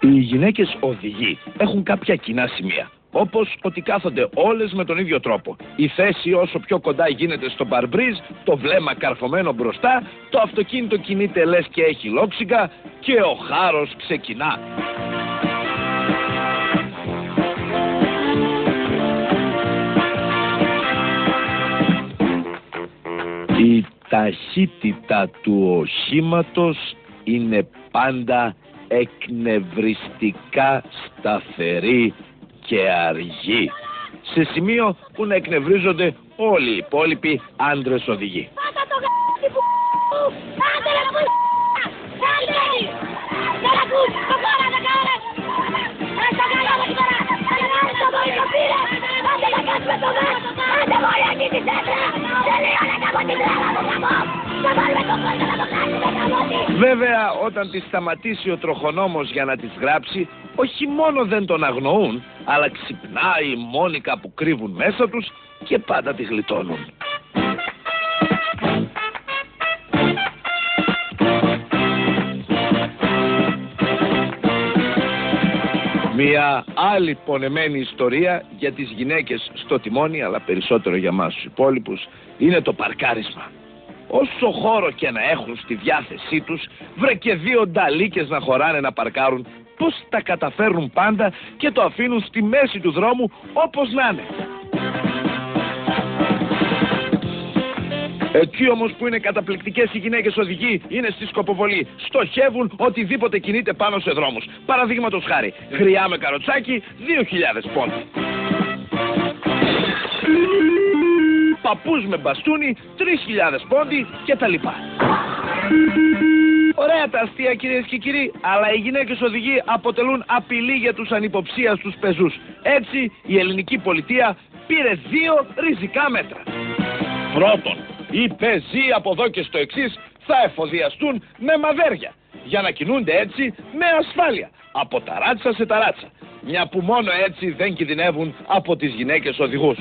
Οι γυναίκες οδηγοί έχουν κάποια κοινά σημεία. Όπως ότι κάθονται όλες με τον ίδιο τρόπο. Η θέση όσο πιο κοντά γίνεται στο παρμπρίζ, το βλέμμα καρφωμένο μπροστά, το αυτοκίνητο κινείται λες και έχει λόξιγκα και ο χάρος ξεκινά. Η ταχύτητα του οχήματος είναι πάντα εκνευριστικά σταθερή και αργή, σε σημείο που να εκνευρίζονται όλοι οι υπόλοιποι άντρες οδηγοί. Πάτα το γ***y που άντε ρε που άντε δεν ακούς το κόρα δεν κάνεις στο καλό με την ώρα άντε το μόλι το πήρε άντε να κάτσουμε το γ***, άντε μόλι εκεί τη σέντρα τελείωνε κάπου την τρέλα μου καμώ θα βάλουμε το κόσμο να το κάτσουμε καμώτη. Βέβαια όταν τη σταματήσει ο τροχονόμος για να τις γράψει, όχι μόνο δεν τον αγνοούν, αλλά ξυπνάει η Μόνικα που κρύβουν μέσα τους και πάντα τη γλιτώνουν. Μια άλλη πονεμένη ιστορία για τις γυναίκες στο τιμόνι, αλλά περισσότερο για μας τους υπόλοιπους, είναι το παρκάρισμα. Όσο χώρο και να έχουν στη διάθεσή τους, βρε και δύο νταλίκες να χωράνε να παρκάρουν, πώς τα καταφέρνουν πάντα και το αφήνουν στη μέση του δρόμου όπως να είναι. Εκεί όμως που είναι καταπληκτικές οι γυναίκες οδηγοί είναι στη σκοποβολή. Στοχεύουν οτιδήποτε κινείται πάνω σε δρόμους. Παραδείγματος χάρη, γριά με καροτσάκι, 2.000 πόντοι. Παππούς με μπαστούνι, 3.000 πόντι και τα λοιπά. Ωραία τα αστεία κυρίες και κύριοι, αλλά οι γυναίκες οδηγοί αποτελούν απειλή για τους ανυποψίαστους πεζούς. Έτσι η ελληνική πολιτεία πήρε δύο ριζικά μέτρα. Πρώτον, οι πεζοί από εδώ και στο εξής θα εφοδιαστούν με μαδέρια για να κινούνται έτσι με ασφάλεια από ταράτσα σε ταράτσα, μια που μόνο έτσι δεν κινδυνεύουν από τις γυναίκες οδηγούς.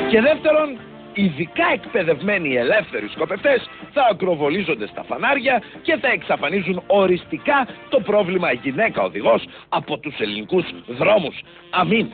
Και δεύτερον, ειδικά εκπαιδευμένοι ελεύθεροι σκοπευτές θα ακροβολίζονται στα φανάρια και θα εξαφανίζουν οριστικά το πρόβλημα γυναίκα οδηγός από τους ελληνικούς δρόμους. Αμήν.